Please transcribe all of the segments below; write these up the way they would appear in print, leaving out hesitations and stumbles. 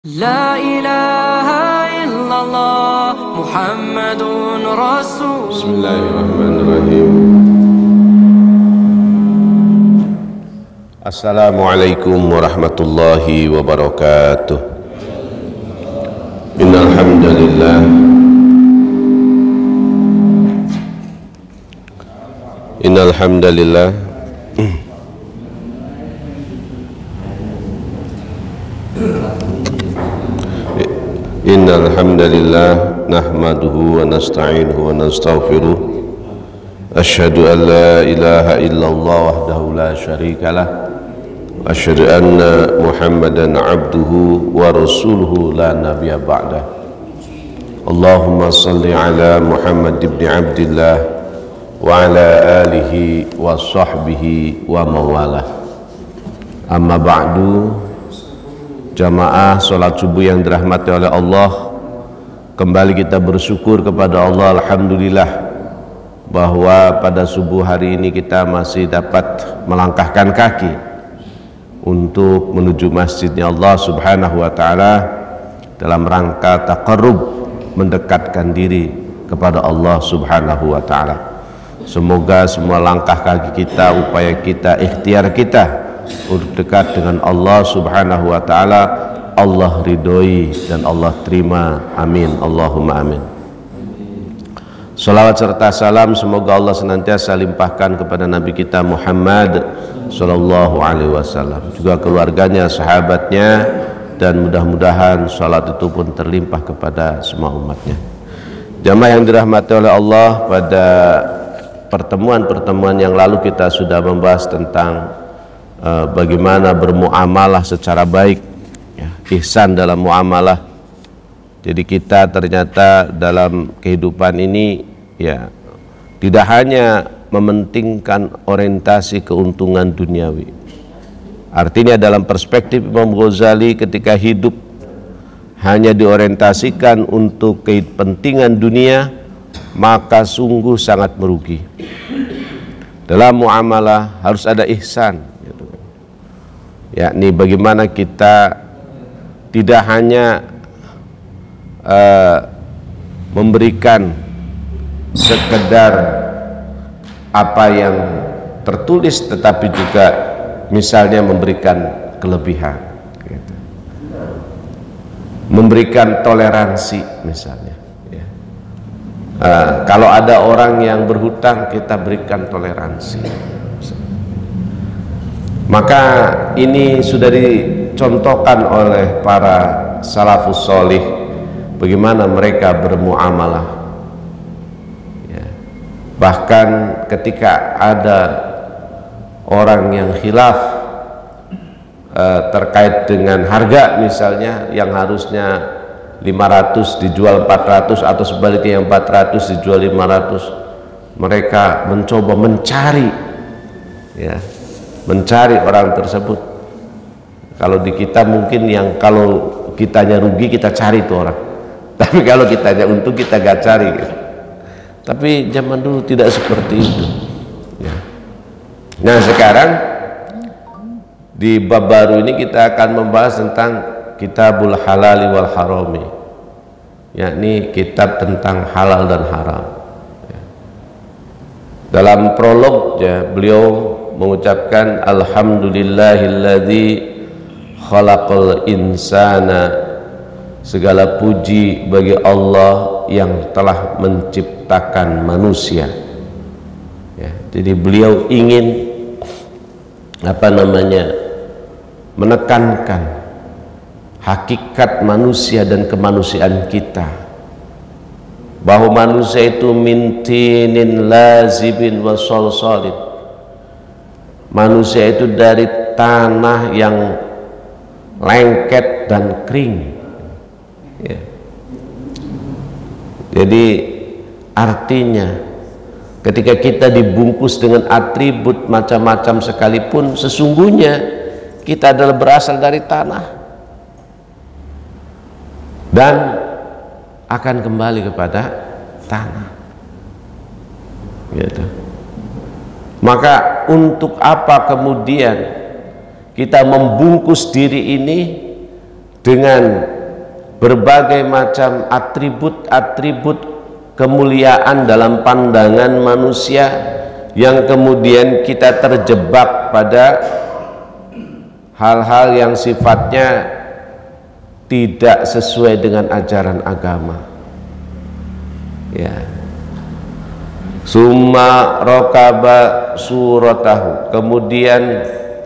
La ilaha illallah Muhammadun Rasul. Bismillahirrahmanirrahim. Assalamualaikum warahmatullahi wabarakatuh. Innal hamdalillah Innal hamdalillah Innal hamdalillah nahmaduhu wa nasta'inuhu wa nastaghfiruh. Asyhadu an la ilaha illallah wahdahu la syarikalah wa asyhadu anna Muhammadan abduhu wa rasuluhu la nabiyya ba'dah. Allahumma salli ala Muhammad ibn Abdillah wa ala alihi wa sahbihi wa mawalah. Amma ba'du. Jamaah salat subuh yang dirahmati oleh Allah, kembali kita bersyukur kepada Allah, alhamdulillah, bahwa pada subuh hari ini kita masih dapat melangkahkan kaki untuk menuju masjidnya Allah subhanahu wa ta'ala dalam rangka taqarrub, mendekatkan diri kepada Allah subhanahu wa ta'ala. Semoga semua langkah kaki kita, upaya kita, ikhtiar kita untuk dekat dengan Allah subhanahu wa ta'ala, Allah ridhoi dan Allah terima, amin, Allahumma amin. Salawat serta salam semoga Allah senantiasa limpahkan kepada Nabi kita Muhammad sallallahu alaihi wasallam, juga keluarganya, sahabatnya, dan mudah-mudahan salat itu pun terlimpah kepada semua umatnya. Jamaah yang dirahmati oleh Allah, pada pertemuan-pertemuan yang lalu kita sudah membahas tentang bagaimana bermuamalah secara baik, ya, ihsan dalam muamalah. Jadi kita ternyata dalam kehidupan ini, ya, tidak hanya mementingkan orientasi keuntungan duniawi. Artinya dalam perspektif Imam Ghazali, ketika hidup hanya diorientasikan untuk kepentingan dunia, maka sungguh sangat merugi. Dalam muamalah harus ada ihsan, yakni bagaimana kita tidak hanya memberikan sekedar apa yang tertulis, tetapi juga misalnya memberikan kelebihan, gitu. Memberikan toleransi misalnya, ya. Kalau ada orang yang berhutang, kita berikan toleransi. Maka ini sudah dicontohkan oleh para salafus sholih, bagaimana mereka bermuamalah, ya. Bahkan ketika ada orang yang khilaf terkait dengan harga, misalnya yang harusnya 500 dijual 400, atau sebaliknya yang 400 dijual 500, mereka mencoba mencari, ya, mencari orang tersebut. Kalau di kita mungkin yang kalau kitanya rugi kita cari itu orang, tapi kalau kitanya untung kita gak cari, gitu. Tapi zaman dulu tidak seperti itu, ya. Nah, sekarang di bab baru ini kita akan membahas tentang kitabul halali wal harami, yakni kitab tentang halal dan haram, ya. Dalam prolognya beliau mengucapkan alhamdulillahilladzi khalaqal insana, segala puji bagi Allah yang telah menciptakan manusia, ya. Jadi beliau ingin menekankan hakikat manusia dan kemanusiaan kita, bahwa manusia itu min tinin lazibin wa salsalin. Manusia itu dari tanah yang lengket dan kering, ya. Jadi artinya ketika kita dibungkus dengan atribut macam-macam sekalipun, sesungguhnya kita adalah berasal dari tanah dan akan kembali kepada tanah, gitu. Maka untuk apa kemudian kita membungkus diri ini dengan berbagai macam atribut-atribut kemuliaan dalam pandangan manusia yang kemudian kita terjebak pada hal-hal yang sifatnya tidak sesuai dengan ajaran agama. Ya. Summa rokaba suratahu, kemudian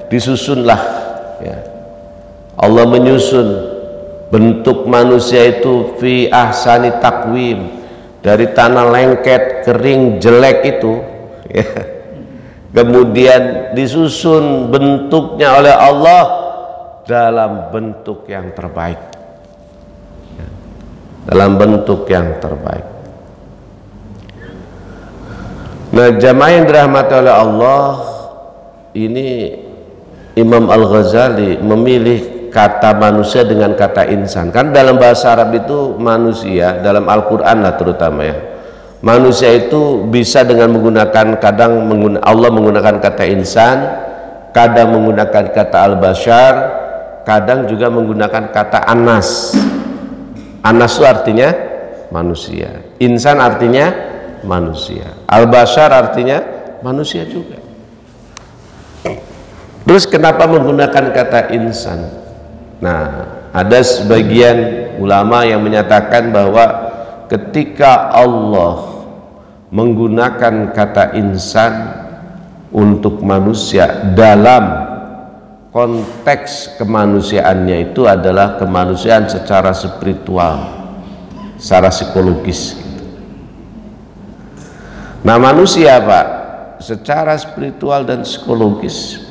disusunlah, ya. Allah menyusun bentuk manusia itu fi ahsani takwim, dari tanah lengket kering jelek itu, ya. Kemudian disusun bentuknya oleh Allah dalam bentuk yang terbaik, ya. Dalam bentuk yang terbaik. Nah, jamaah yang dirahmati oleh Allah, ini Imam Al-Ghazali memilih kata manusia dengan kata insan. Kan dalam bahasa Arab itu manusia, dalam Al-Quran lah terutama, ya, manusia itu bisa dengan menggunakan, kadang Allah menggunakan kata insan, kadang menggunakan kata al-bashar, kadang juga menggunakan kata anas. Anas itu artinya manusia, insan artinya manusia, al-bashar artinya manusia juga. Terus kenapa menggunakan kata insan? Nah, ada sebagian ulama yang menyatakan bahwa ketika Allah menggunakan kata insan untuk manusia, dalam konteks kemanusiaannya itu adalah kemanusiaan secara spiritual, secara psikologis. Nah, manusia, Pak, secara spiritual dan psikologis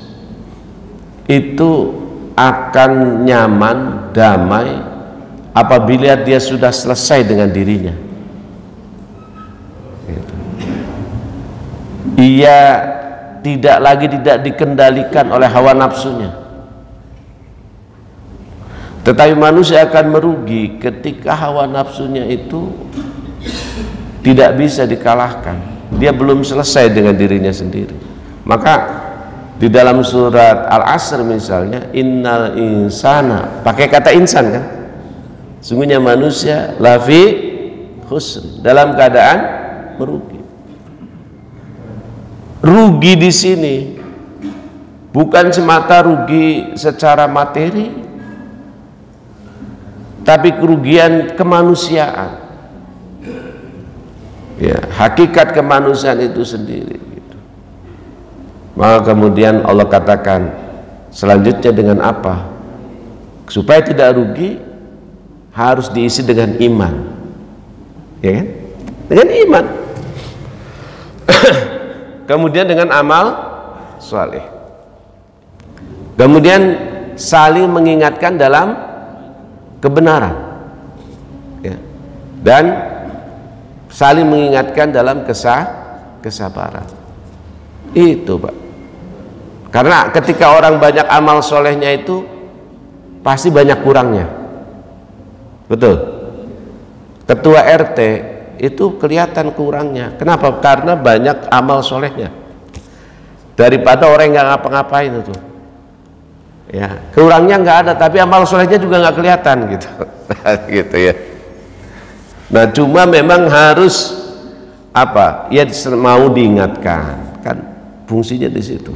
itu akan nyaman, damai apabila dia sudah selesai dengan dirinya. Ia tidak dikendalikan oleh hawa nafsunya. Tetapi manusia akan merugi ketika hawa nafsunya itu tidak bisa dikalahkan. Dia belum selesai dengan dirinya sendiri. Maka di dalam surat Al-Asr misalnya, innal insana, pakai kata insan kan, sungguhnya manusia lafi khusr, dalam keadaan merugi. Rugi di sini bukan semata rugi secara materi, tapi kerugian kemanusiaan. Ya, hakikat kemanusiaan itu sendiri, gitu. Maka kemudian Allah katakan selanjutnya dengan apa? Supaya tidak rugi harus diisi dengan iman, ya kan? Dengan iman. Kemudian dengan amal saleh. Kemudian saling mengingatkan dalam kebenaran, ya. Dan saling mengingatkan dalam kesabaran. Itu, Pak. Karena ketika orang banyak amal solehnya itu pasti banyak kurangnya. Betul. Ketua RT itu kelihatan kurangnya. Kenapa? Karena banyak amal solehnya. Daripada orang yang nggak ngapa-ngapain itu. Ya, kurangnya nggak ada, tapi amal solehnya juga nggak kelihatan gitu. Gitu ya. Nah, cuma memang harus apa? Ya, mau diingatkan, kan fungsinya di situ.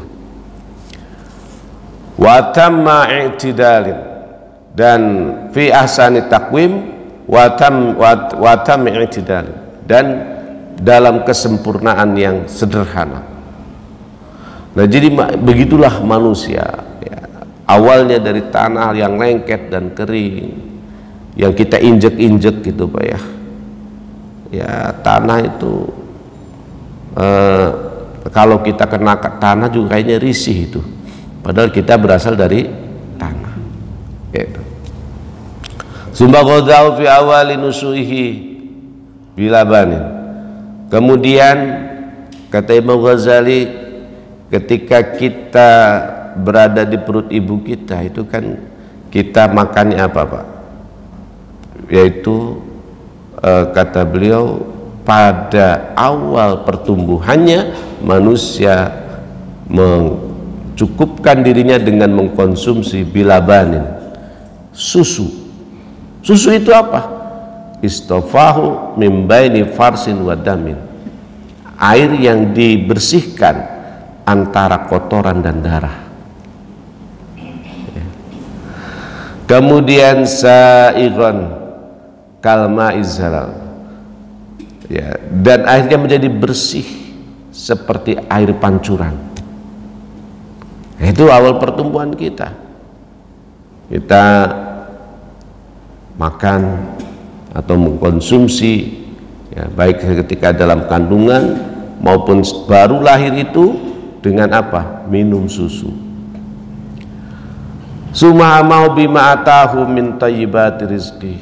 Wa tamma i'tidalin, dan fi ahsani taqwim wa tam i'tidalin, dan dalam kesempurnaan yang sederhana. Nah, jadi begitulah manusia, ya. Awalnya dari tanah yang lengket dan kering, yang kita injek-injek gitu, Pak, ya. Ya, tanah itu kalau kita kena tanah juga kayaknya risih itu, padahal kita berasal dari tanah, gitu. Summa ghadau fi awali nusuihi bilabanin. Kemudian kata Imam Ghazali, ketika kita berada di perut ibu kita itu kan kita makannya apa, Pak? Yaitu kata beliau, pada awal pertumbuhannya manusia mencukupkan dirinya dengan mengkonsumsi bilabanin, susu Susu itu apa? Istofahu min baini farsin wa damin. Air yang dibersihkan antara kotoran dan darah. Kemudian sa'ighon kalma izhalal, ya, dan akhirnya menjadi bersih seperti air pancuran. Itu awal pertumbuhan kita. Kita makan atau mengkonsumsi, ya, baik ketika dalam kandungan maupun baru lahir itu dengan apa? Minum susu. Suma'amahu bima atahu min tayyibati rizqi.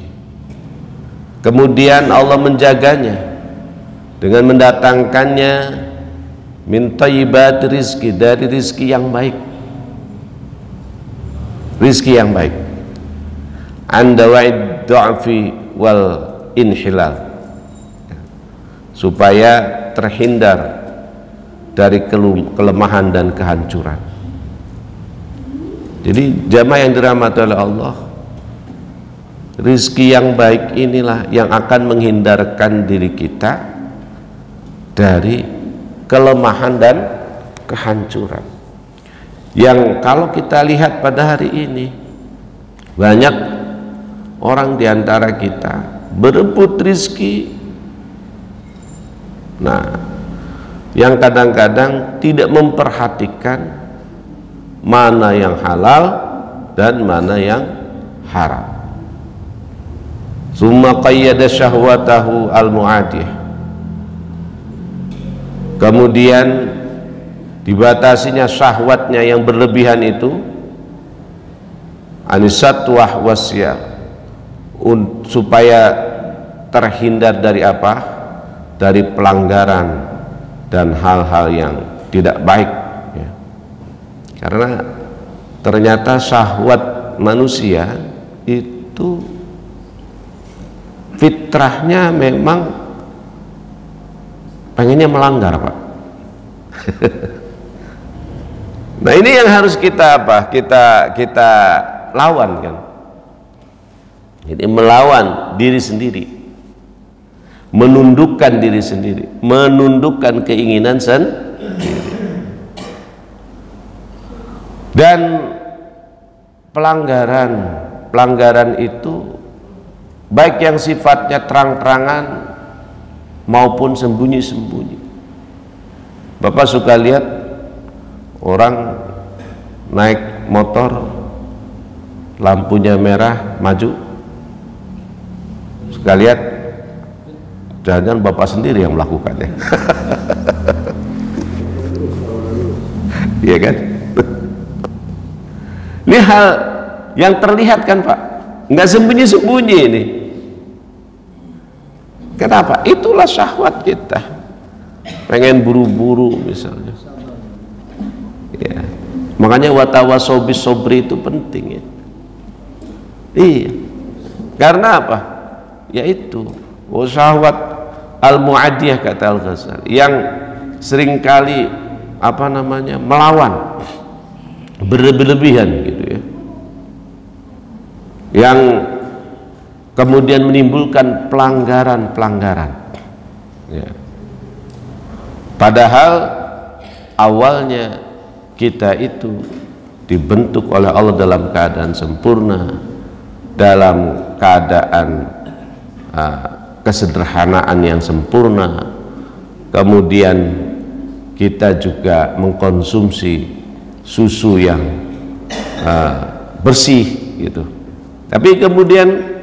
Kemudian Allah menjaganya dengan mendatangkannya min tayyibati rizqi, dari rizki yang baik. Rizki yang baik. Anda wa'id du'afi wal inhilal, supaya terhindar dari kelemahan dan kehancuran. Jadi jamaah yang dirahmati oleh Allah, rizki yang baik inilah yang akan menghindarkan diri kita dari kelemahan dan kehancuran. Yang kalau kita lihat pada hari ini, banyak orang diantara kita berebut rizki, nah, yang kadang-kadang tidak memperhatikan mana yang halal dan mana yang haram. Summa qayyada syahwatahu al-mu'adiyah. Kemudian dibatasinya syahwatnya yang berlebihan itu, anisatwah wasyal, supaya terhindar dari apa? Dari pelanggaran dan hal-hal yang tidak baik, ya. Karena ternyata syahwat manusia itu fitrahnya memang pengennya melanggar, Pak. Nah, ini yang harus kita apa? Kita lawan, kan? Jadi melawan diri sendiri, menundukkan diri sendiri, menundukkan keinginan sendiri. Dan pelanggaran itu baik yang sifatnya terang-terangan maupun sembunyi-sembunyi. Bapak suka lihat orang naik motor, lampunya merah, maju. Suka lihat, jangan Bapak sendiri yang melakukannya. Iya kan? Ini hal yang terlihat, kan, Pak? Nggak sembunyi-sembunyi ini. Kenapa? Itulah syahwat kita, pengen buru-buru misalnya, ya. Makanya watawasau bis sobri itu penting, ya. Iya. Karena apa? Yaitu syahwat al-mu'adiyah, kata Al-Ghazali, yang seringkali melawan, berlebihan gitu, ya, yang kemudian menimbulkan pelanggaran, ya. Padahal awalnya kita itu dibentuk oleh Allah dalam keadaan sempurna, dalam keadaan kesederhanaan yang sempurna. Kemudian kita juga mengkonsumsi susu yang bersih gitu. Tapi kemudian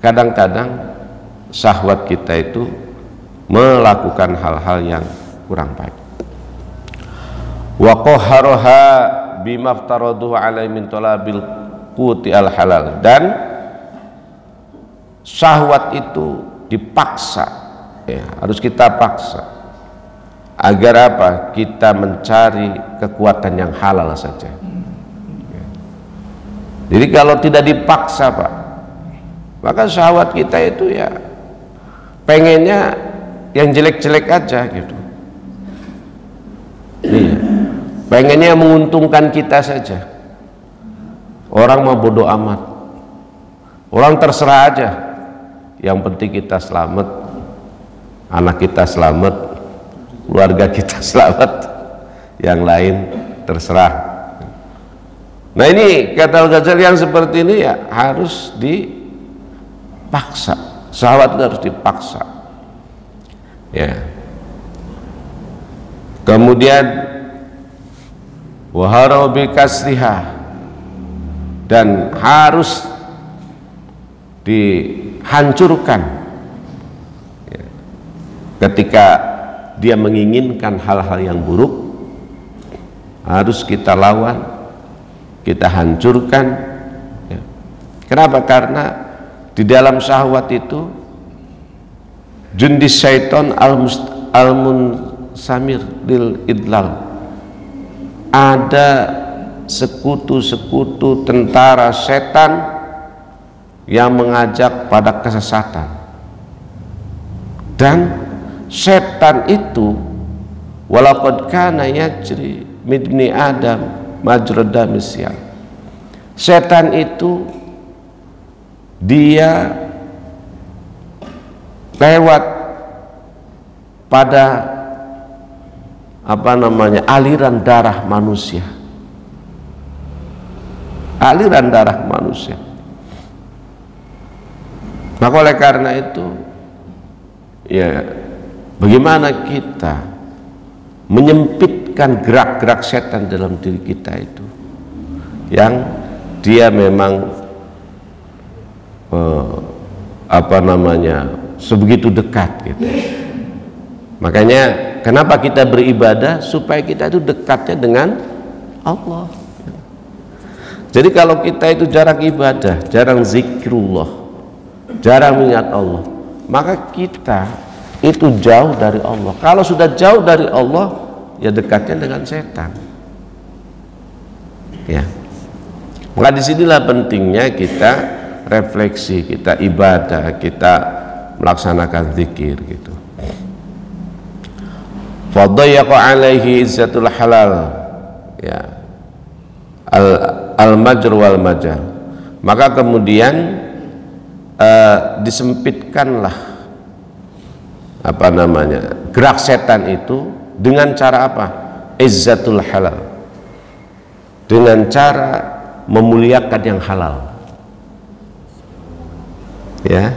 kadang-kadang syahwat kita itu melakukan hal-hal yang kurang baik. Wa qahharaha bima iftaraduhu alaihi min talabil quti al halal, dan syahwat itu dipaksa, ya, harus kita paksa. Agar apa? Kita mencari kekuatan yang halal saja. Jadi kalau tidak dipaksa, Pak, maka syahwat kita itu ya pengennya yang jelek-jelek aja gitu. Iya. Pengennya menguntungkan kita saja. Orang mau bodoh amat. Orang terserah aja, yang penting kita selamat, anak kita selamat, keluarga kita selamat, yang lain terserah. Nah ini kata Al-Ghazali, yang seperti ini ya harus dipaksa, syahwat itu harus dipaksa ya. Kemudian waharau bikasriha, dan harus dihancurkan ya. Ketika dia menginginkan hal-hal yang buruk, harus kita lawan, kita hancurkan ya. Kenapa? Karena di dalam syahwat itu jundis syaiton al-munsamir lil idlal, ada sekutu-sekutu tentara setan yang mengajak pada kesesatan. Dan setan itu walaqad kana yajri min ibni adam majrad damisya, setan itu dia lewat pada aliran darah manusia, aliran darah manusia. Maka oleh karena itu ya, bagaimana kita menyempitkan gerak-gerak setan dalam diri kita itu, yang dia memang sebegitu dekat gitu. Makanya kenapa kita beribadah, supaya kita itu dekatnya dengan Allah. Jadi kalau kita itu jarang ibadah, jarang zikrullah, jarang mengingat Allah, maka kita itu jauh dari Allah. Kalau sudah jauh dari Allah, ya dekatnya dengan setan ya. Maka disinilah pentingnya kita refleksi, kita ibadah, kita melaksanakan zikir gitu. Fadayyaqa alaihi izzatul halal ya, al-majr wal majar. Maka kemudian disempitkanlah gerak setan itu dengan cara apa? Izzatul halal, dengan cara memuliakan yang halal ya.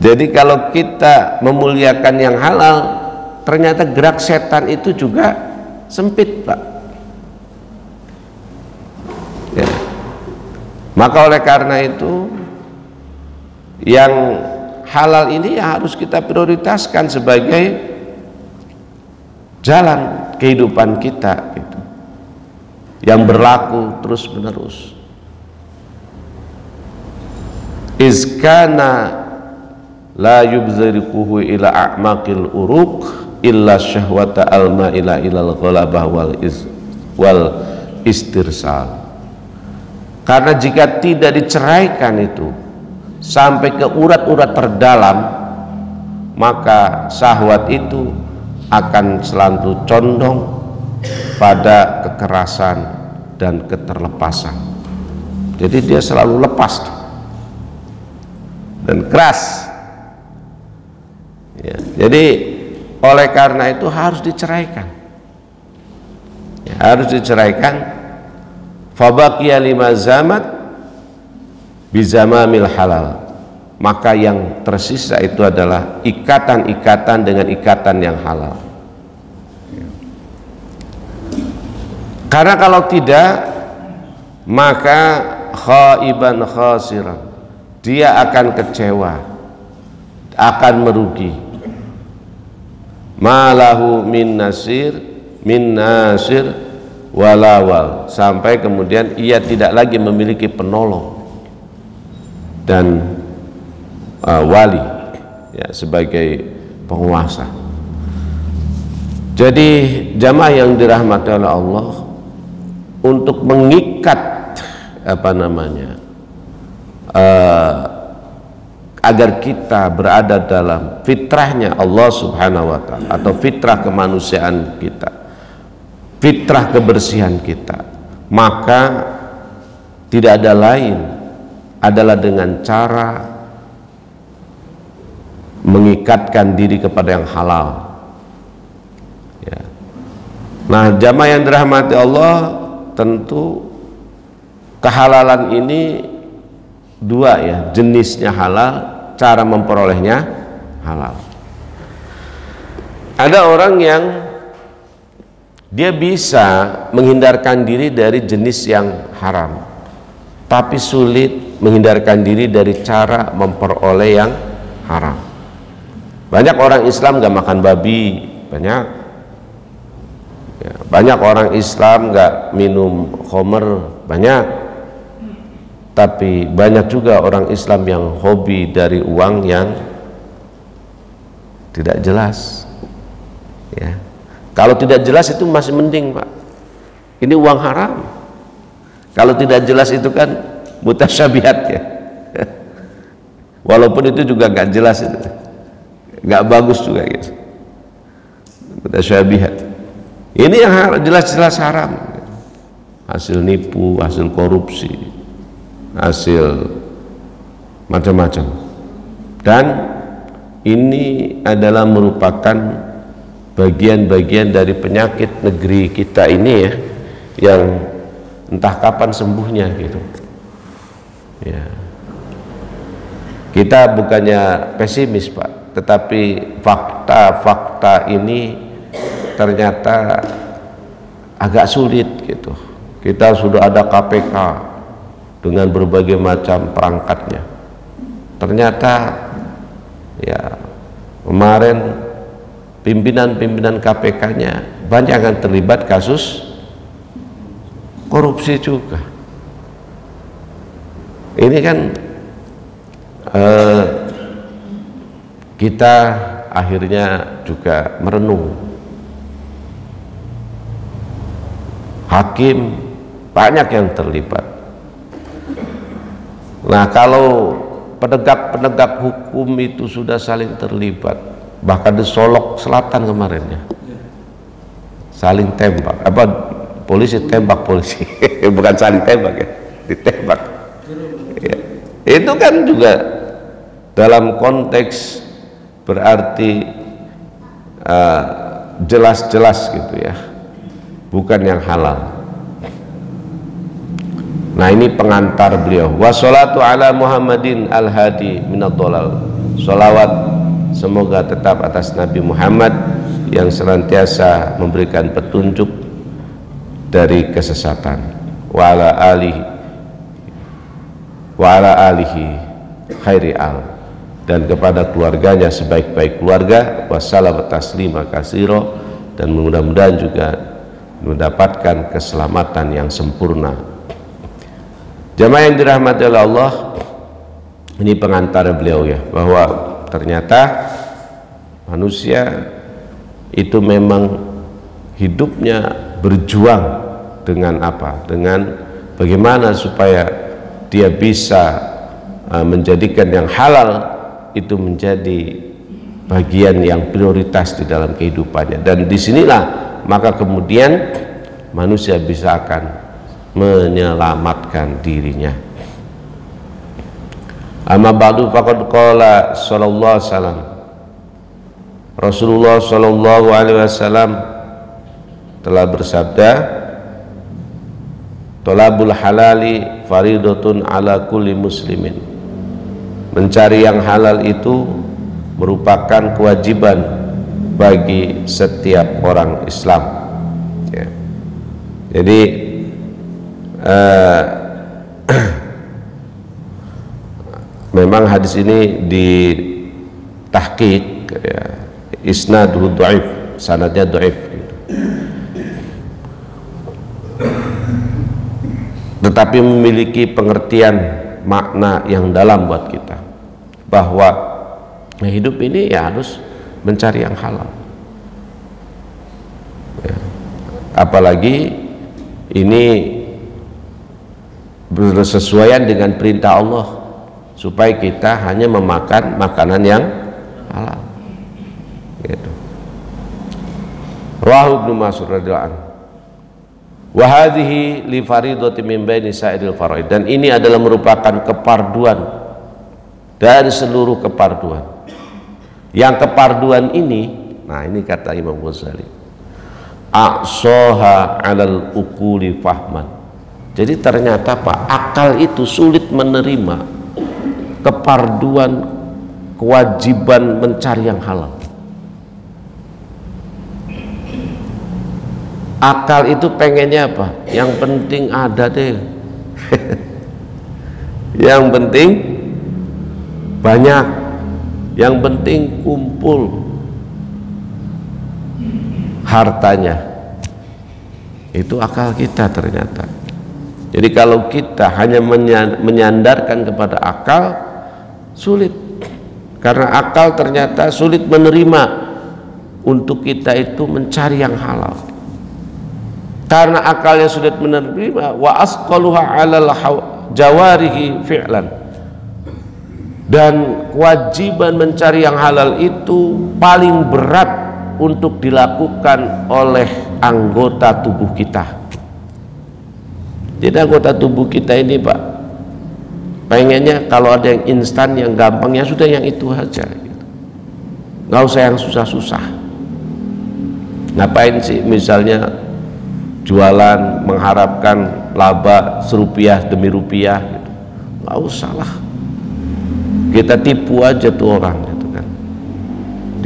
Jadi kalau kita memuliakan yang halal, ternyata gerak setan itu juga sempit, Pak ya. Maka oleh karena itu yang halal ini ya harus kita prioritaskan sebagai jalan kehidupan kita gitu, yang berlaku terus menerus. Izkana la yubzirikuhu ila a'maqil uruq illa syahwata al-ma'ila ilal ghalabah wal istirsal. Karena jika tidak diceraikan itu sampai ke urat-urat terdalam, maka syahwat itu akan selalu condong pada kekerasan dan keterlepasan. Jadi dia selalu lepas dan keras ya. Jadi oleh karena itu harus diceraikan ya, harus diceraikan. Fabaqiya lima zamat bizamamil halal, maka yang tersisa itu adalah ikatan-ikatan dengan ikatan yang halal. Karena kalau tidak, maka khaiban khasiran, dia akan kecewa, akan merugi. Malahu min nasir walawal, sampai kemudian ia tidak lagi memiliki penolong dan wali ya, sebagai penguasa. Jadi jamaah yang dirahmati oleh Allah, untuk mengikat agar kita berada dalam fitrahnya Allah Subhanahu wa ta'ala, atau fitrah kemanusiaan kita, fitrah kebersihan kita, maka tidak ada lain adalah dengan cara mengikatkan diri kepada yang halal. Ya. Nah, jamaah yang dirahmati Allah, tentu kehalalan ini dua ya, jenisnya halal, cara memperolehnya halal. Ada orang yang dia bisa menghindarkan diri dari jenis yang haram, tapi sulit menghindarkan diri dari cara memperoleh yang haram. Banyak orang Islam gak makan babi, banyak ya, banyak orang Islam gak minum khamr, banyak. Tapi banyak juga orang Islam yang hobi dari uang yang tidak jelas ya. Kalau tidak jelas itu masih mending, Pak, ini uang haram. Kalau tidak jelas itu kan mutasyabihat ya. Walaupun itu juga gak jelas, itu gak bagus juga gitu, mutasyabihat. Ini yang jelas-jelas haram, hasil nipu, hasil korupsi, hasil macam-macam. Dan ini adalah merupakan bagian-bagian dari penyakit negeri kita ini ya, yang entah kapan sembuhnya gitu ya. Kita bukannya pesimis, Pak, tetapi fakta-fakta ini ternyata agak sulit gitu. Kita sudah ada KPK dengan berbagai macam perangkatnya. Ternyata ya kemarin pimpinan-pimpinan KPK-nya banyak yang terlibat kasus korupsi juga. Ini kan kita akhirnya juga merenung. Hakim banyak yang terlibat. Nah, kalau penegak-penegak hukum itu sudah saling terlibat, bahkan di Solok Selatan kemarin ya, saling tembak, apa polisi tembak polisi, bukan saling tembak ya, ditembak ya. Itu kan juga dalam konteks berarti jelas-jelas gitu ya, bukan yang halal. Nah, ini pengantar beliau. Wassalatu ala Muhammadin al-hadi minad dhalal. Sholawat semoga tetap atas Nabi Muhammad yang senantiasa memberikan petunjuk dari kesesatan. Wa ala alihi khairi al, dan kepada keluarganya sebaik-baik keluarga. Wassalam taslima katsira, dan mudah-mudahan juga mendapatkan keselamatan yang sempurna. Jamaah yang dirahmati oleh Allah, ini pengantar beliau ya, bahwa ternyata manusia itu memang hidupnya berjuang dengan apa? Dengan bagaimana supaya dia bisa menjadikan yang halal itu menjadi bagian yang prioritas di dalam kehidupannya. Dan disinilah maka kemudian manusia bisa akan menyelamatkan dirinya. Amma ba'du faqad qala sallallahu alaihi wasallam, Rasulullah sallallahu alaihi wasallam telah bersabda, thalabul halali faridatun ala kulli muslimin. Mencari yang halal itu merupakan kewajiban bagi setiap orang Islam ya. Jadi memang hadis ini ditahqiq ya, isnaduhu dhaif, sanadnya dhaif gitu. Tetapi memiliki pengertian makna yang dalam buat kita, bahwa hidup ini ya harus mencari yang halal ya. Apalagi ini bersesuaian dengan perintah Allah supaya kita hanya memakan makanan yang halal gitu. Rawahu Ibnu Mas'ud radhiyallahu anhu Wa hadhihi li faridati min baini sa'iril faraid, dan ini adalah merupakan keparduan dari seluruh keparduan. Yang keparduan ini, nah ini kata Imam Ghazali, aqsaha 'alal uquli fahman. Jadi ternyata Pak, akal itu sulit menerima keparduan kewajiban mencari yang halal. Akal itu pengennya apa? Yang penting ada deh. Yang penting banyak, yang penting kumpul hartanya. Itu akal kita ternyata. Jadi kalau kita hanya menyandarkan kepada akal, sulit. Karena akal ternyata sulit menerima untuk kita itu mencari yang halal. Karena akalnya sulit menerima, wa asqaluha 'alal jawarihi fi'lan, dan kewajiban mencari yang halal itu paling berat untuk dilakukan oleh anggota tubuh kita. Jadi anggota tubuh kita ini Pak, pengennya kalau ada yang instan, yang gampang, ya sudah yang itu aja gitu. Nggak usah yang susah-susah. Ngapain sih misalnya jualan mengharapkan laba serupiah demi rupiah gitu. Nggak usah lah, kita tipu aja tuh orang gitu kan.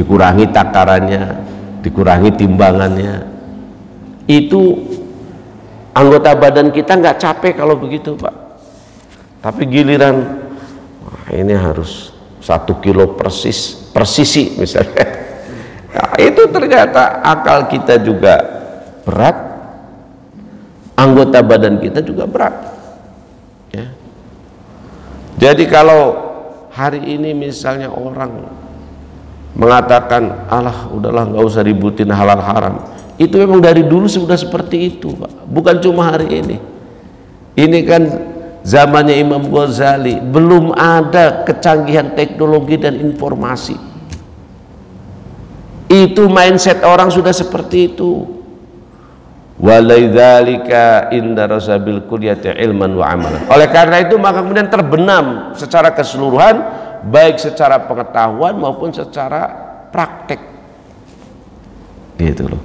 Dikurangi takarannya, dikurangi timbangannya, itu anggota badan kita nggak capek kalau begitu Pak. Tapi giliran wah, ini harus 1 kilo persisi misalnya, nah, itu ternyata akal kita juga berat, anggota badan kita juga berat ya. Jadi kalau hari ini misalnya orang mengatakan alah udahlah nggak usah ributin halal haram, itu memang dari dulu sudah seperti itu Pak, bukan cuma hari ini. Ini kan zamannya Imam Ghazali, belum ada kecanggihan teknologi dan informasi. Itu mindset orang sudah seperti itu. Walaidzalika inda rasabil kulliyati ilman wa amalan. Oleh karena itu maka kemudian terbenam secara keseluruhan, baik secara pengetahuan maupun secara praktek. Gitu loh.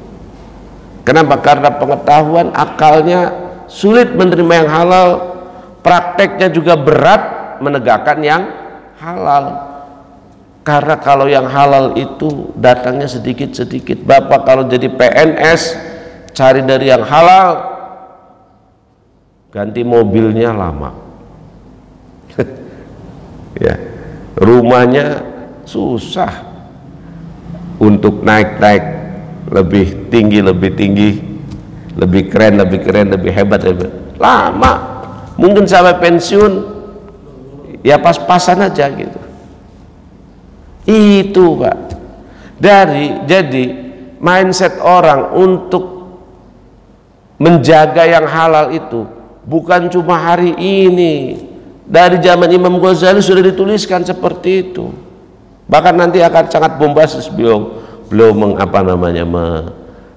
Kenapa? Karena pengetahuan, akalnya sulit menerima yang halal, prakteknya juga berat menegakkan yang halal. Karena kalau yang halal itu datangnya sedikit-sedikit. Bapak kalau jadi PNS cari dari yang halal, ganti mobilnya lama. Ya, rumahnya susah untuk naik-naik lebih tinggi, lebih keren, lebih hebat, lama. Mungkin sampai pensiun ya pas-pasan aja gitu. Itu Pak. Jadi mindset orang untuk menjaga yang halal itu bukan cuma hari ini. Dari zaman Imam Ghazali sudah dituliskan seperti itu. Bahkan nanti akan sangat bombastis beliau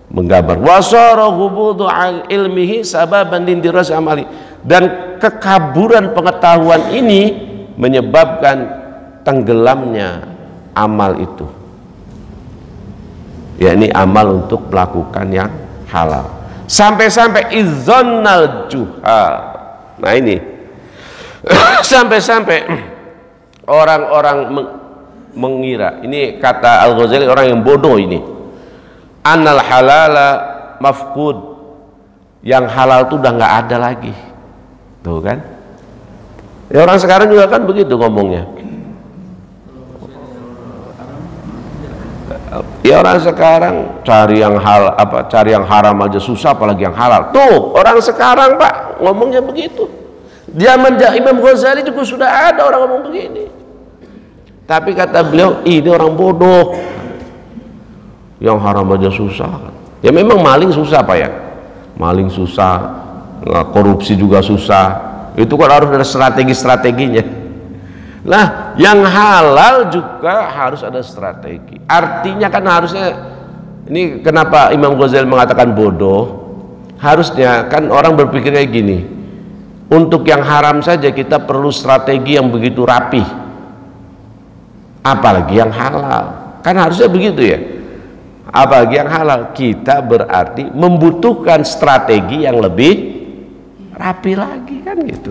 menggambar wasara ghubudu al ilmihi sababan lindiras amali, dan kekaburan pengetahuan ini menyebabkan tenggelamnya amal itu, yakni amal untuk melakukan yang halal. Sampai-sampai izzonnal juhal. Nah ini sampai-sampai orang-orang mengira, ini kata Al-Ghazali, orang yang bodoh ini, annal halala mafqud, yang halal itu udah nggak ada lagi. Tuh kan ya, orang sekarang juga kan begitu ngomongnya. Ya orang sekarang cari yang cari yang haram aja susah, apalagi yang halal. Tuh orang sekarang Pak ngomongnya begitu. Zaman Imam Ghazali juga sudah ada orang ngomong begini. Tapi kata beliau, ini orang bodoh. Yang haram aja susah. Ya memang maling susah Pak ya. Maling susah, korupsi juga susah. Itu kan harus ada strategi-strateginya. Nah, yang halal juga harus ada strategi. Artinya kan harusnya, ini kenapa Imam Ghazali mengatakan bodoh? Harusnya kan orang berpikir kayak gini, untuk yang haram saja kita perlu strategi yang begitu rapi, apalagi yang halal. Kan harusnya begitu ya, apalagi yang halal. Kita berarti membutuhkan strategi yang lebih rapi lagi, kan gitu.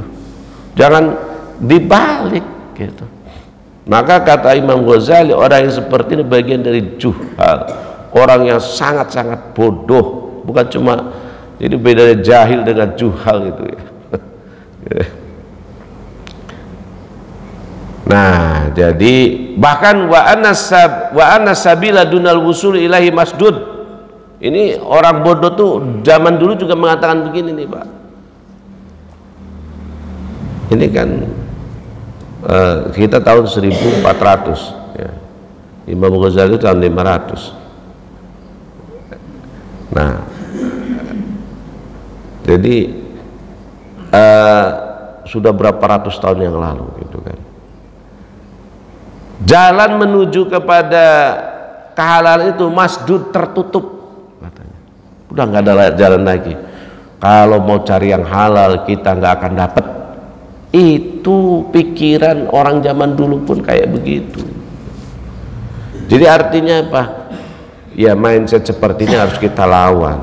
Jangan dibalik gitu. Maka kata Imam Ghazali, orang yang seperti ini bagian dari juhal, orang yang sangat-sangat bodoh. Bukan cuma, jadi beda jahil dengan juhal gitu ya. Nah, jadi bahkan wa anna sabila dunal wusul ilahi masdud. Ini orang bodoh tuh zaman dulu juga mengatakan begini nih, Pak. Ini kan kita tahun 1400 ya. Imam Ghazali tahun 500. Nah, jadi sudah berapa ratus tahun yang lalu gitu kan. Jalan menuju kepada kehalalan itu masdud, tertutup katanya. Udah nggak ada jalan lagi. Kalau mau cari yang halal kita nggak akan dapat. Itu pikiran orang zaman dulu pun kayak begitu. Jadi artinya apa? Ya mindset seperti ini harus kita lawan,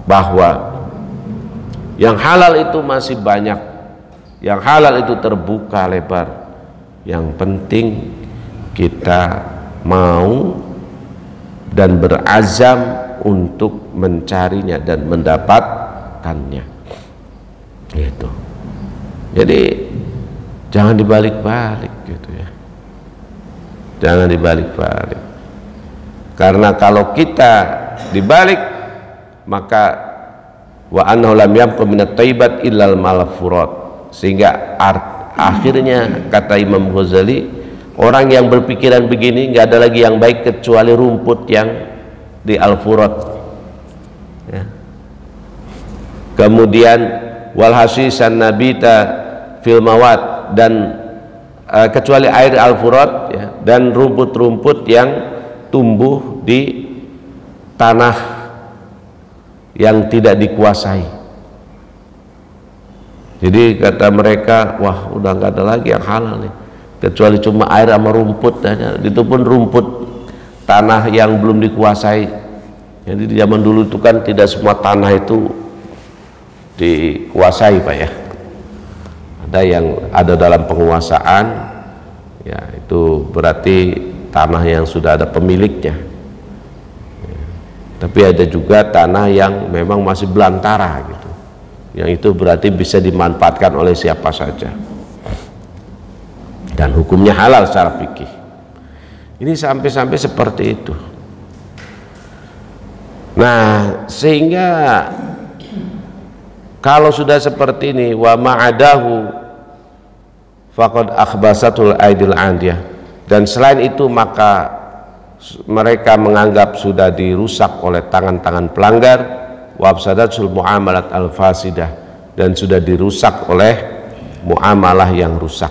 bahwa yang halal itu masih banyak, yang halal itu terbuka lebar. Yang penting kita mau dan berazam untuk mencarinya dan mendapatkannya. Gitu. Jadi jangan dibalik-balik gitu ya. Jangan dibalik-balik. Karena kalau kita dibalik, maka wa annahu lam yabqa minat thayyibat illal malfurat. Sehingga akhirnya kata Imam Ghazali, orang yang berpikiran begini nggak ada lagi yang baik kecuali rumput yang di al-furat ya. Kemudian wal hasisan nabita fil mawat, dan kecuali air al-furat ya, dan rumput-rumput yang tumbuh di tanah yang tidak dikuasai. Jadi kata mereka, wah udah nggak ada lagi yang halal nih kecuali cuma air sama rumput aja. Itu pun rumput tanah yang belum dikuasai. Jadi di zaman dulu itu kan tidak semua tanah itu dikuasai, Pak ya. Ada yang ada dalam penguasaan, ya itu berarti tanah yang sudah ada pemiliknya ya. Tapi ada juga tanah yang memang masih belantara gitu, yang itu berarti bisa dimanfaatkan oleh siapa saja dan hukumnya halal secara fikih. Ini sampai-sampai seperti itu. Nah, sehingga kalau sudah seperti ini, wa ma'adahu faqad akhbasatul aidil andiyah, dan selain itu maka mereka menganggap sudah dirusak oleh tangan-tangan pelanggar, wa afsadatul muamalat al-fasidah, dan sudah dirusak oleh muamalah yang rusak.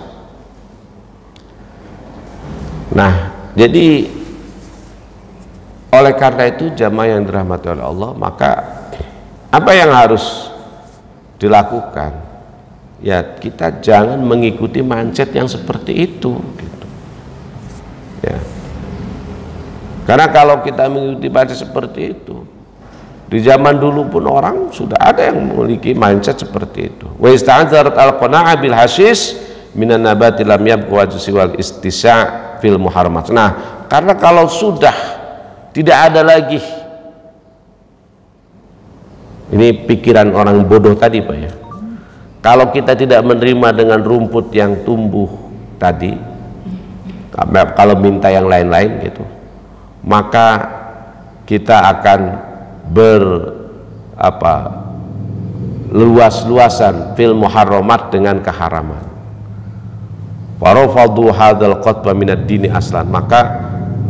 Nah, jadi oleh karena itu jamaah yang dirahmati oleh Allah, maka apa yang harus dilakukan? Ya kita jangan mengikuti mindset yang seperti itu gitu. Ya. Karena kalau kita mengikuti mindset seperti itu, di zaman dulu pun orang sudah ada yang memiliki mindset seperti itu. Wa ista'adzarat al-qana'ah bil hasis minan nabati lam yabqa wal istisa' fil muharramat. Nah, karena kalau sudah tidak ada lagi, ini pikiran orang bodoh tadi, Pak ya. Kalau kita tidak menerima dengan rumput yang tumbuh tadi, kalau minta yang lain-lain gitu, maka kita akan luas-luasan fil muharramat dengan keharaman. Farafadu hadzal qatba minad dini aslan. Maka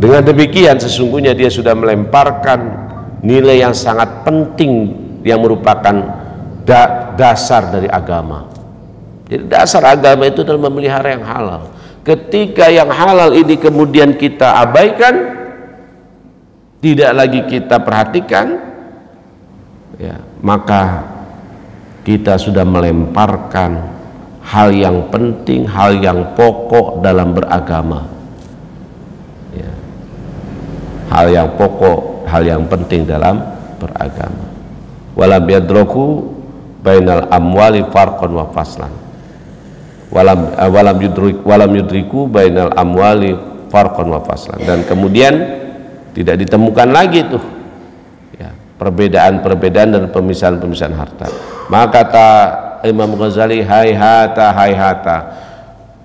dengan demikian sesungguhnya dia sudah melemparkan nilai yang sangat penting yang merupakan dasar dari agama. Jadi dasar agama itu adalah memelihara yang halal. Ketika yang halal ini kemudian kita abaikan, tidak lagi kita perhatikan, ya, maka kita sudah melemparkan hal yang penting, hal yang pokok dalam beragama, ya. Hal yang pokok, hal yang penting dalam beragama. Walam yadroku bainal amwali farqan wa faslan. Walam yudriku bainal amwali farqan wa faslan. Dan kemudian tidak ditemukan lagi tuh, ya, perbedaan-perbedaan dan pemisahan-pemisahan harta. Maka kata Imam Ghazali, haihata,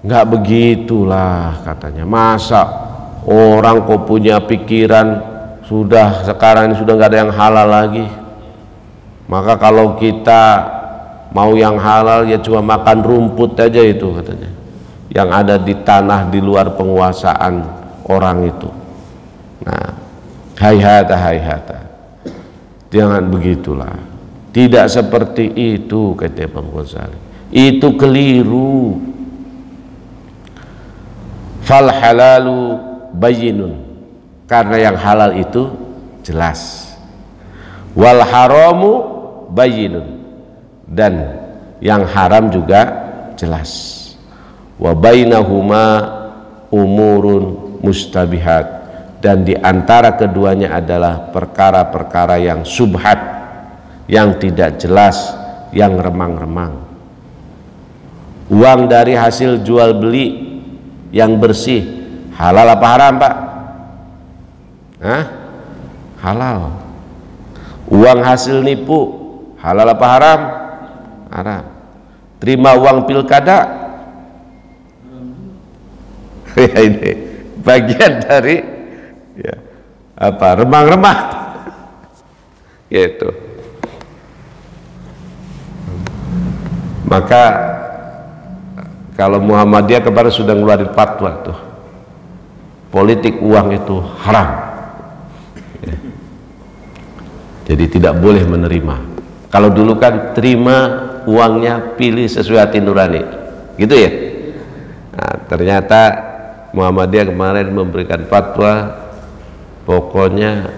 nggak begitulah katanya. Masa orang kok punya pikiran sudah sekarang ini sudah nggak ada yang halal lagi. Maka kalau kita mau yang halal ya cuma makan rumput aja itu katanya, yang ada di tanah di luar penguasaan orang itu. Nah, haihata, jangan begitulah. Tidak seperti itu, kata Imam Ghazali. Itu keliru. Fal halalu bayyinun, karena yang halal itu jelas. Wal haramu bayyinun, dan yang haram juga jelas. Wa bainahuma umurun mustabihat, dan di antara keduanya adalah perkara-perkara yang subhat, yang tidak jelas, yang remang-remang. Uang dari hasil jual beli yang bersih halal apa haram, Pak? Hah? Halal. Uang hasil nipu halal apa haram? Haram. Terima uang pilkada, ya ini bagian dari, ya, apa, remang-remang gitu. Maka kalau Muhammadiyah kemarin sudah ngeluarin fatwa tuh, politik uang itu haram, ya. Jadi tidak boleh menerima. Kalau dulu kan terima uangnya, pilih sesuai hati nurani, gitu ya. Nah, ternyata Muhammadiyah kemarin memberikan fatwa, pokoknya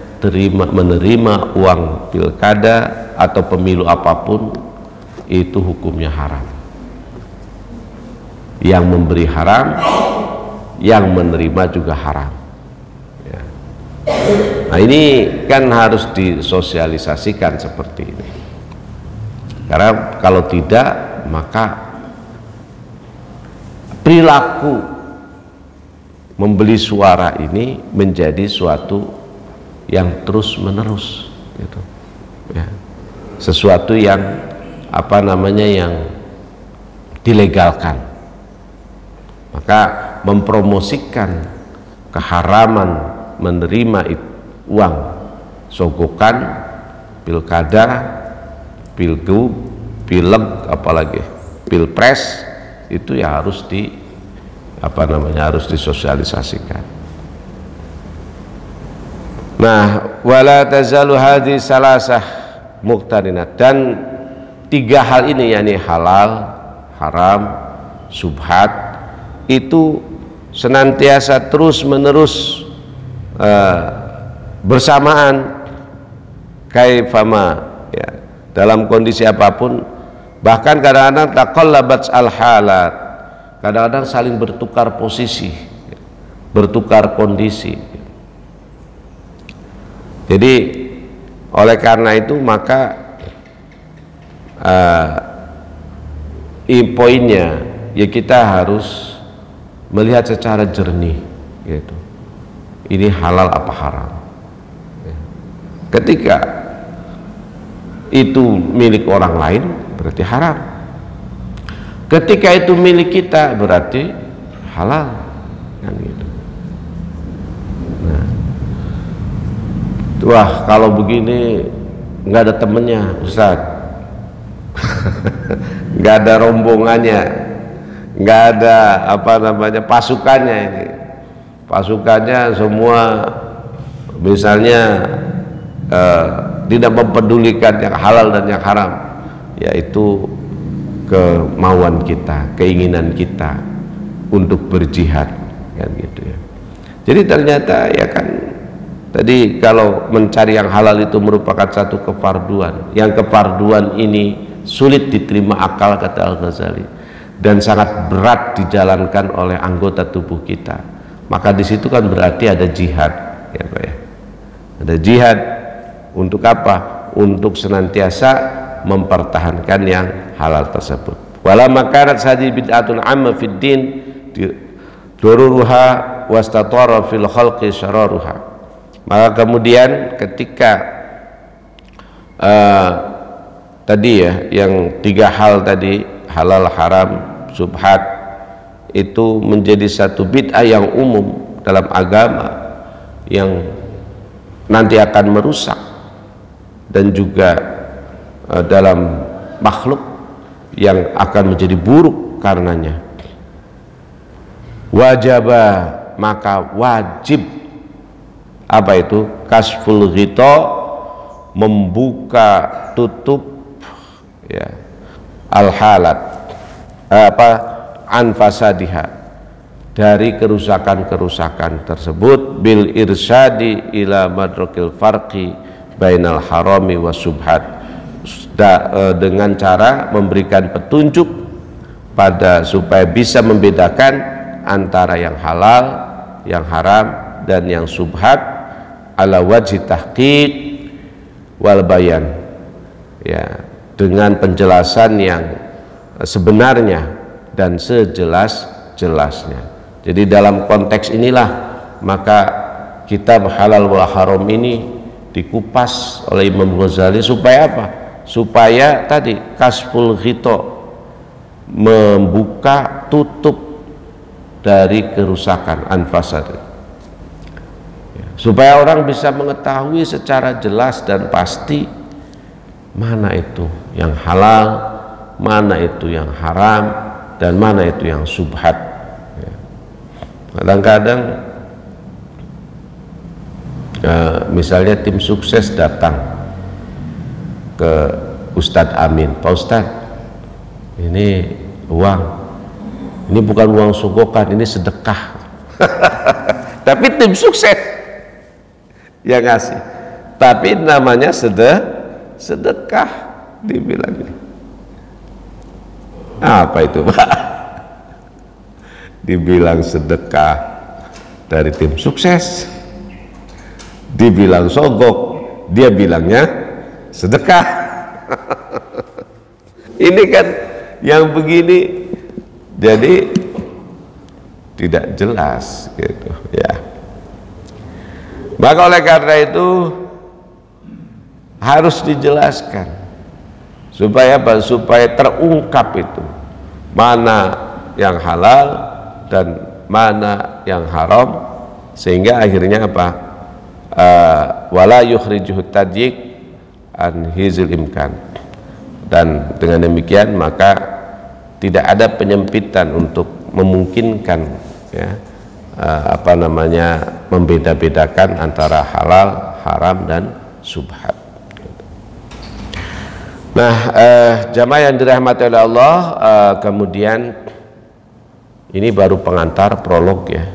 menerima uang pilkada atau pemilu apapun itu hukumnya haram. Yang memberi haram, yang menerima juga haram, ya. Nah, ini kan harus disosialisasikan seperti ini, karena kalau tidak maka perilaku membeli suara ini menjadi suatu yang terus menerus gitu, ya. Sesuatu yang apa namanya, yang dilegalkan. Maka mempromosikan keharaman menerima uang sogokan, pilkada, pilgub, pileg, apalagi pilpres, itu ya harus harus disosialisasikan. Nah, wala tazalu hadhi salasah muqtarinat, dan tiga hal ini, yakni halal, haram, subhat, itu senantiasa terus menerus bersamaan, kaifama, ya, dalam kondisi apapun. Bahkan kadang-kadang taqallabat al-halat, kadang-kadang saling bertukar posisi, bertukar kondisi. Jadi oleh karena itu maka poinnya ya, kita harus melihat secara jernih gitu, ini halal apa haram. Ketika itu milik orang lain berarti haram, ketika itu milik kita berarti halal, kan gitu. Nah, wah kalau begini nggak ada temennya Ustadz, nggak ada rombongannya, nggak ada apa namanya pasukannya, ini pasukannya semua misalnya tidak mempedulikan yang halal dan yang haram, yaitu kemauan kita, keinginan kita untuk berjihad, kan gitu ya. Jadi ternyata ya kan tadi, kalau mencari yang halal itu merupakan satu kefarduan, yang kefarduan ini sulit diterima akal, kata Al-Ghazali, dan sangat berat dijalankan oleh anggota tubuh kita, maka di situ kan berarti ada jihad, ya Pak ya. Ada jihad untuk apa? Untuk senantiasa mempertahankan yang halal tersebut. Wala makanat sadi bid'atun amma fid din dururuha wastatara fil khalqi syararuha. Maka kemudian ketika tadi ya, yang tiga hal tadi, halal, haram, subhat, itu menjadi satu bid'ah yang umum dalam agama yang nanti akan merusak, dan juga dalam makhluk yang akan menjadi buruk karenanya. Wajibah, maka wajib apa itu? Kasful ghita, membuka tutup ya al-halat anfasadiha, dari kerusakan-kerusakan tersebut, bil irsyadi ila madrakil farqi bainal harami was subhat, dengan cara memberikan petunjuk supaya bisa membedakan antara yang halal, yang haram, dan yang subhat, ala wajhi tahqiq wal bayan, ya, dengan penjelasan yang sebenarnya dan sejelas-jelasnya. Jadi dalam konteks inilah maka kitab halal wal haram ini dikupas oleh Imam Ghazali supaya apa? Supaya tadi kasful ghita, membuka tutup dari kerusakan anfasad, supaya orang bisa mengetahui secara jelas dan pasti mana itu yang halal, mana itu yang haram, dan mana itu yang subhat. Kadang-kadang misalnya tim sukses datang ke Ustadz Amin, Pak Ustadz, ini uang, ini bukan uang sogokan, ini sedekah. Tapi tim sukses yang ngasih, tapi namanya sedekah, dibilang. Apa itu Pak? Dibilang sedekah dari tim sukses, dibilang sogok, dia bilangnya sedekah. Ini kan yang begini jadi tidak jelas gitu ya. Maka oleh karena itu harus dijelaskan supaya apa? Supaya terungkap itu mana yang halal dan mana yang haram, sehingga akhirnya apa? Wala yukhrijuhu tadyiq an hizil imkan, dan dengan demikian maka tidak ada penyempitan untuk memungkinkan ya, membeda-bedakan antara halal, haram, dan subhat. Nah, jamaah yang dirahmati oleh Allah, kemudian ini baru pengantar, prolog ya.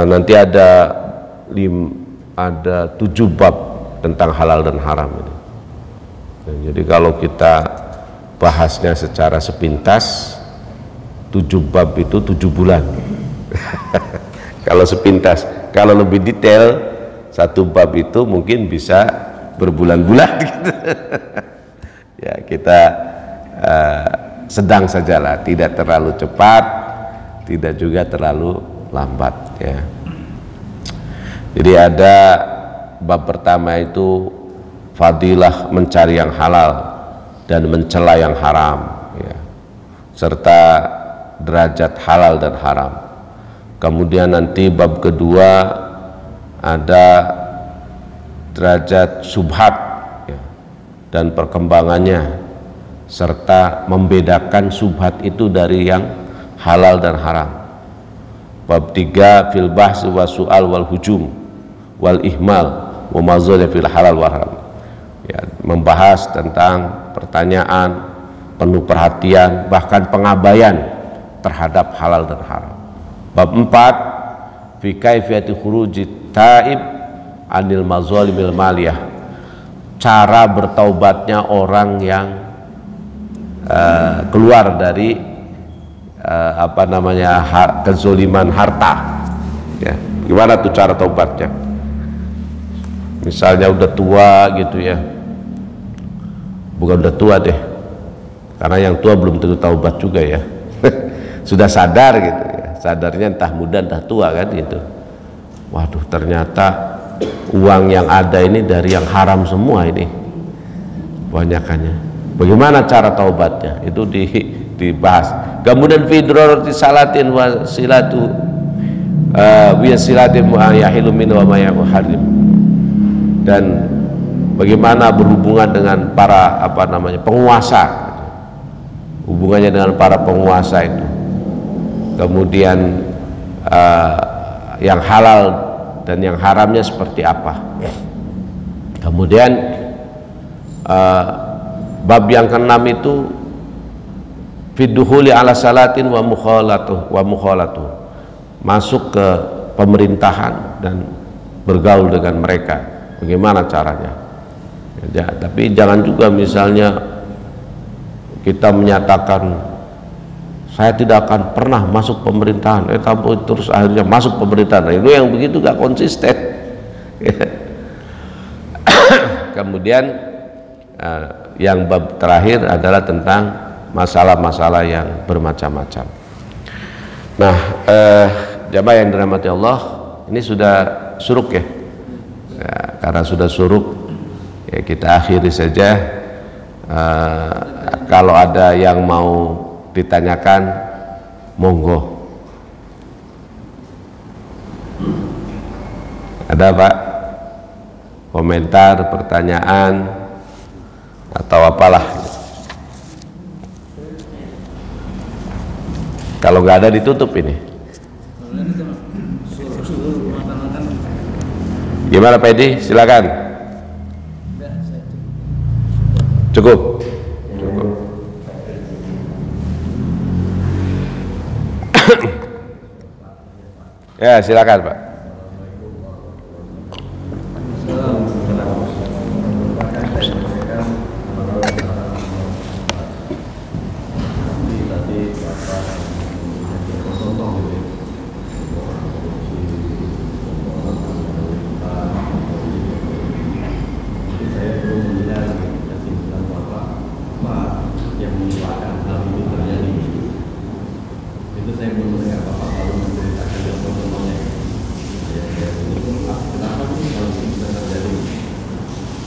Nanti ada 7 bab tentang halal dan haram ini. Jadi kalau kita bahasnya secara sepintas, 7 bab itu 7 bulan. Kalau sepintas, kalau lebih detail, 1 bab itu mungkin bisa berbulan-bulan gitu. Ya, kita sedang sajalah, tidak terlalu cepat, tidak juga terlalu lambat ya. Jadi ada bab pertama itu fadilah mencari yang halal dan mencela yang haram ya, serta derajat halal dan haram. Kemudian nanti bab kedua ada derajat subhat ya, dan perkembangannya, serta membedakan subhat itu dari yang halal dan haram. Bab 3 fil bahs wa su'al wal hujum wal ihmal wa mazal fil halal wal haram ya, membahas tentang pertanyaan, penuh perhatian, bahkan pengabaian terhadap halal dan haram. Bab 4 fi kaifiyati khuruji taib anil mazalimil maliyah, cara bertaubatnya orang yang keluar dari kezoliman harta. Ya, gimana tuh cara taubatnya? Misalnya udah tua gitu ya, bukan udah tua deh, karena yang tua belum tentu taubat juga ya. Sudah sadar gitu ya, sadarnya entah muda entah tua kan gitu. Waduh, ternyata uang yang ada ini dari yang haram semua ini banyakannya. Bagaimana cara taubatnya? Itu dibahas. Kemudian fidrorati salatin wasilatu wasilatin yahilu min wa ma yuharrim. Dan bagaimana berhubungan dengan para penguasa, hubungannya dengan para penguasa itu. Kemudian yang halal dan yang haramnya seperti apa. Kemudian bab yang ke-6 itu fiduhuli ala salatin wa mukhalatu, masuk ke pemerintahan dan bergaul dengan mereka. Bagaimana caranya ya, tapi jangan juga misalnya kita menyatakan saya tidak akan pernah masuk pemerintahan, terus akhirnya masuk pemerintahan. Nah, itu yang begitu gak konsisten. Kemudian yang bab terakhir adalah tentang masalah-masalah yang bermacam-macam. Nah, jamaah yang dirahmati Allah, ini sudah suruk ya. Karena sudah suruk, ya kita akhiri saja. Kalau ada yang mau ditanyakan, monggo. Ada Pak? Komentar, pertanyaan, atau apalah. Kalau nggak ada ditutup ini. Gimana Pak Edi? Silakan. Cukup. Ya, silakan Pak.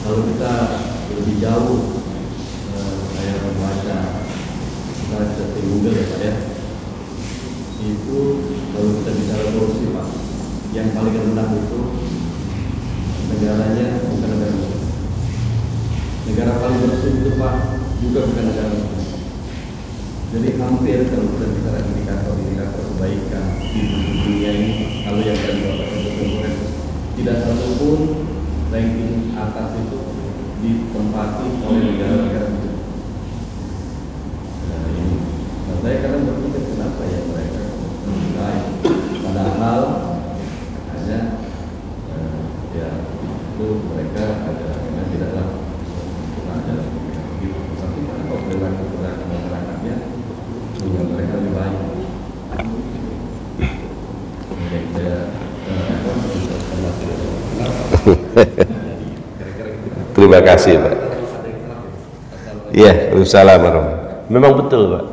Kalau kita lebih jauh, saya membaca, kita cek di Google ya Pak ya, itu kalau kita bicara korupsi Pak, yang paling rendah itu negaranya bukan negara Muslim. Negara paling bersih itu Pak juga bukan negara Muslim. Jadi hampir kalau kita bicara indikator kebaikan di dunia ini, kalau yang tadi Bapak sebutkan, tidak satu pun ranking atas itu ditempati oleh negara-negara itu. Nah ini, saya kadang berpikir kenapa ya mereka lain. Padahal hanya ya itu mereka ada yang tidaklah ada begitu. Tapi kalau perilaku masyarakatnya juga mereka lebih baik. Terima kasih Pak. Iya, Waalaikumsalam. Memang betul Pak.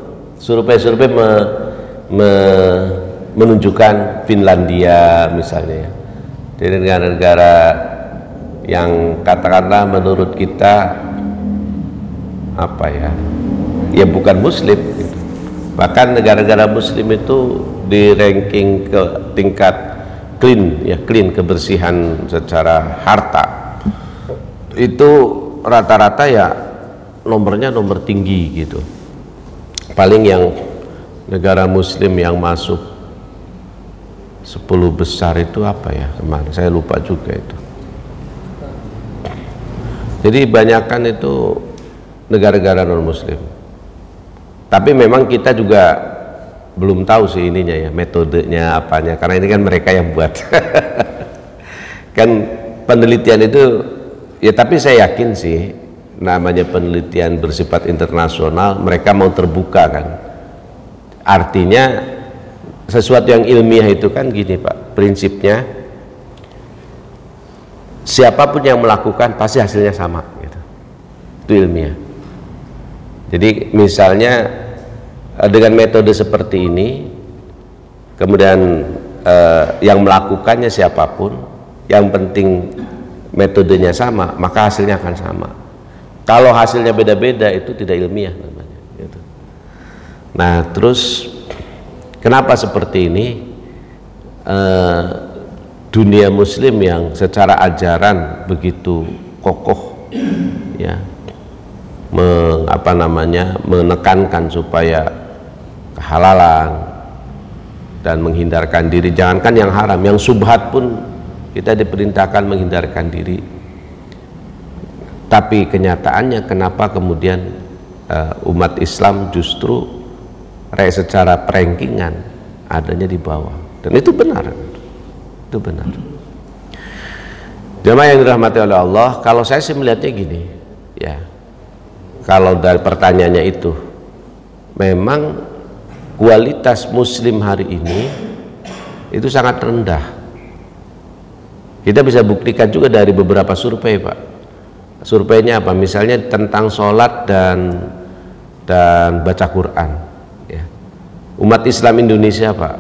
Survei-survei menunjukkan Finlandia misalnya, dari negara-negara yang katakanlah menurut kita ya bukan Muslim gitu. Bahkan negara-negara Muslim itu di ranking ke tingkat clean kebersihan secara harta itu rata-rata ya nomornya nomor tinggi gitu. Paling yang negara Muslim yang masuk 10 besar itu apa ya kemarin, saya lupa juga itu. Jadi banyakkan itu negara-negara non Muslim. Tapi memang kita juga belum tahu sih ininya ya, metodenya apanya, karena ini kan mereka yang buat. Kan penelitian itu ya, tapi saya yakin sih namanya penelitian bersifat internasional, mereka mau terbuka kan. Artinya sesuatu yang ilmiah itu kan gini Pak, prinsipnya siapapun yang melakukan pasti hasilnya sama gitu. Itu ilmiah. Jadi misalnya dengan metode seperti ini, kemudian yang melakukannya siapapun, yang penting metodenya sama, maka hasilnya akan sama. Kalau hasilnya beda-beda itu tidak ilmiah namanya gitu. Nah terus kenapa seperti ini? Dunia muslim yang secara ajaran begitu kokoh ya, menekankan supaya kehalalan dan menghindarkan diri, jangankan yang haram, yang subhat pun kita diperintahkan menghindarkan diri. Tapi kenyataannya kenapa kemudian umat Islam justru secara perankingan adanya di bawah, dan itu benar, itu benar. Jemaah yang dirahmati oleh Allah, kalau saya sih melihatnya gini ya, kalau dari pertanyaannya itu memang kualitas muslim hari ini itu sangat rendah. Kita bisa buktikan juga dari beberapa survei Pak. Surveinya apa? Misalnya tentang sholat dan baca Quran ya. Umat Islam Indonesia Pak,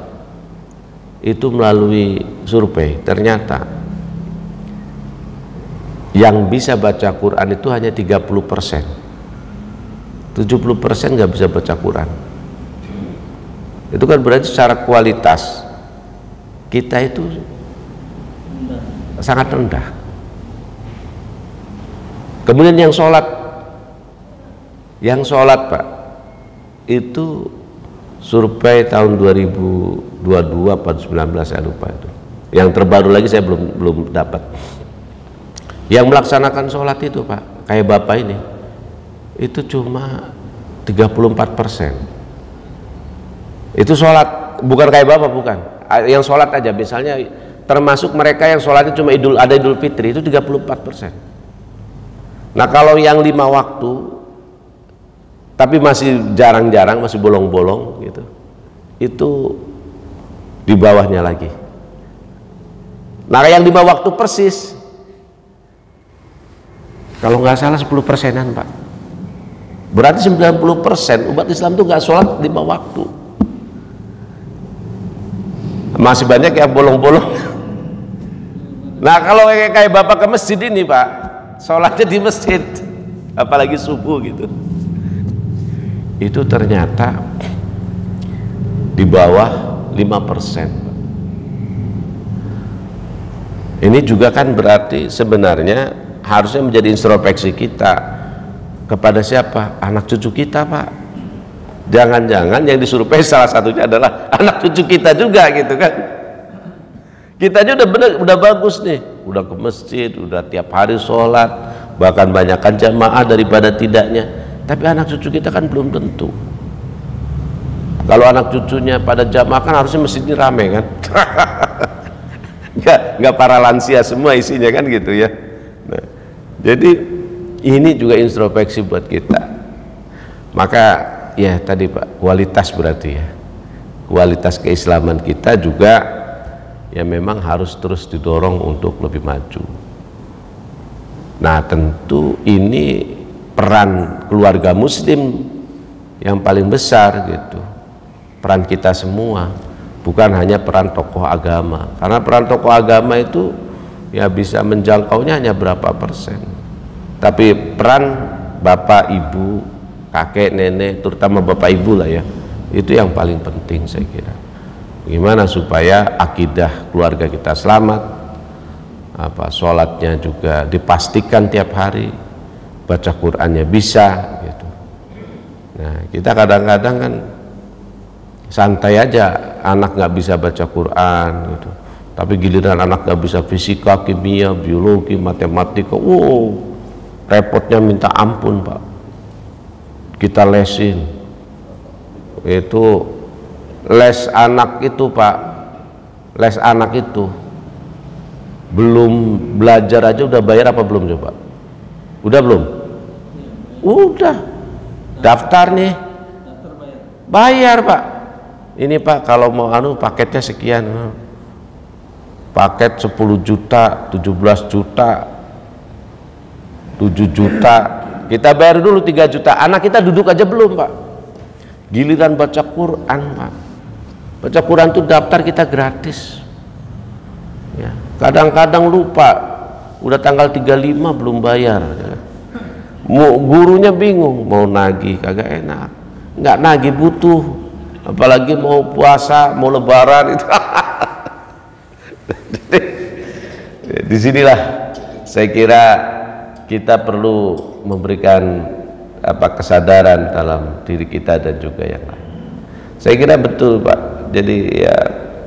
itu melalui survei ternyata yang bisa baca Quran itu hanya 30%, 70% nggak bisa baca Quran. Itu kan berarti secara kualitas kita itu sangat rendah. Kemudian yang sholat Pak, itu survei tahun 2022 atau 2019 saya lupa itu. Yang terbaru lagi saya belum dapat. Yang melaksanakan sholat itu Pak, kayak Bapak ini, itu cuma 34%. Itu sholat, bukan kayak Bapak, bukan. Yang sholat aja, misalnya termasuk mereka yang sholatnya cuma Idul Fitri itu 34%. Nah kalau yang 5 waktu tapi masih jarang-jarang, masih bolong-bolong gitu, itu di bawahnya lagi. Nah yang 5 waktu persis, kalau nggak salah 10%-an Pak, berarti 90% umat Islam itu nggak sholat 5 waktu. Masih banyak yang bolong-bolong. Nah kalau kayak Bapak ke masjid ini Pak, sholatnya di masjid, apalagi subuh gitu, itu ternyata di bawah 5%. Ini juga kan berarti sebenarnya harusnya menjadi introspeksi kita kepada siapa? Anak cucu kita Pak. Jangan-jangan yang disurvei salah satunya adalah anak cucu kita juga gitu kan. Kita aja udah bagus nih, udah ke masjid, udah tiap hari sholat, bahkan banyakkan jamaah daripada tidaknya. Tapi anak cucu kita kan belum tentu. Kalau anak cucunya pada jamaah kan harusnya masjid ini rame kan. nggak para lansia semua isinya kan gitu ya. Nah, jadi ini juga introspeksi buat kita. Maka ya tadi Pak, kualitas berarti ya, kualitas keislaman kita juga ya memang harus terus didorong untuk lebih maju. Nah tentu ini peran keluarga muslim yang paling besar gitu, peran kita semua, bukan hanya peran tokoh agama, karena peran tokoh agama itu ya bisa menjangkaunya hanya berapa persen, tapi peran bapak, ibu, kakek, nenek, terutama bapak ibu lah ya, itu yang paling penting saya kira. Gimana supaya akidah keluarga kita selamat, sholatnya juga dipastikan tiap hari, baca Qur'annya bisa gitu. Nah kita kadang-kadang kan santai aja, anak nggak bisa baca Qur'an gitu, tapi giliran anak nggak bisa fisika, kimia, biologi, matematika, repotnya minta ampun Pak. Kita lesin itu. Les anak itu Pak, les anak itu belum belajar aja udah bayar apa belum coba? Udah belum? Udah daftar nih, bayar Pak. Ini Pak kalau mau paketnya sekian, paket 10 juta, 17 juta, 7 juta, kita bayar dulu 3 juta. Anak kita duduk aja belum Pak, giliran baca Quran Pak. Baca Quran tuh daftar kita gratis ya. Kadang-kadang lupa, udah tanggal 35 belum bayar ya. Gurunya bingung, mau nagih kagak enak, nggak nagih butuh, apalagi mau puasa, mau lebaran itu. Disinilah saya kira kita perlu memberikan kesadaran dalam diri kita dan juga yang lain. Saya kira betul Pak. Jadi ya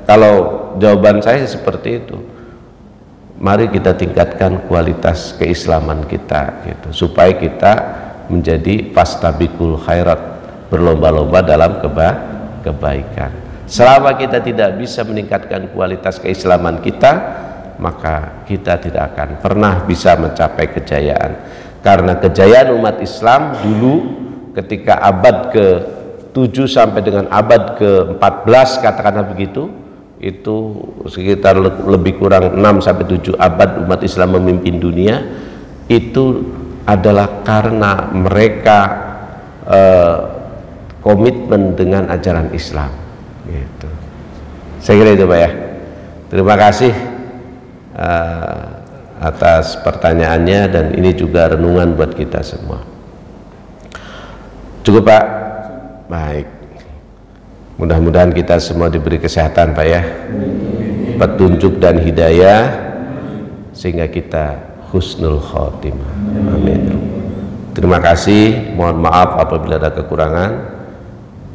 kalau jawaban saya seperti itu, mari kita tingkatkan kualitas keislaman kita gitu, supaya kita menjadi fastabiqul khairat, berlomba-lomba dalam kebaikan. Selama kita tidak bisa meningkatkan kualitas keislaman kita, maka kita tidak akan pernah bisa mencapai kejayaan. Karena kejayaan umat Islam dulu ketika abad ke-7 sampai dengan abad ke-14 katakanlah begitu, itu sekitar lebih kurang 6 sampai 7 abad umat Islam memimpin dunia, itu adalah karena mereka komitmen dengan ajaran Islam gitu. Saya kira itu Pak ya. Terima kasih atas pertanyaannya, dan ini juga renungan buat kita semua. Cukup Pak? Baik, mudah-mudahan kita semua diberi kesehatan Pak ya, petunjuk dan hidayah, sehingga kita husnul khotimah. Amin. Terima kasih, mohon maaf apabila ada kekurangan.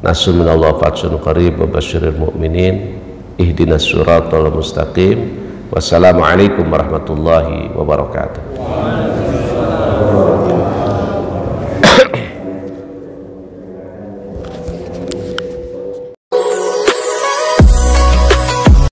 Nasrun minallah fatsun qarib wa basyiril mu'minin, ihdinas siratal mustaqim. Wassalamualaikum warahmatullahi wabarakatuh.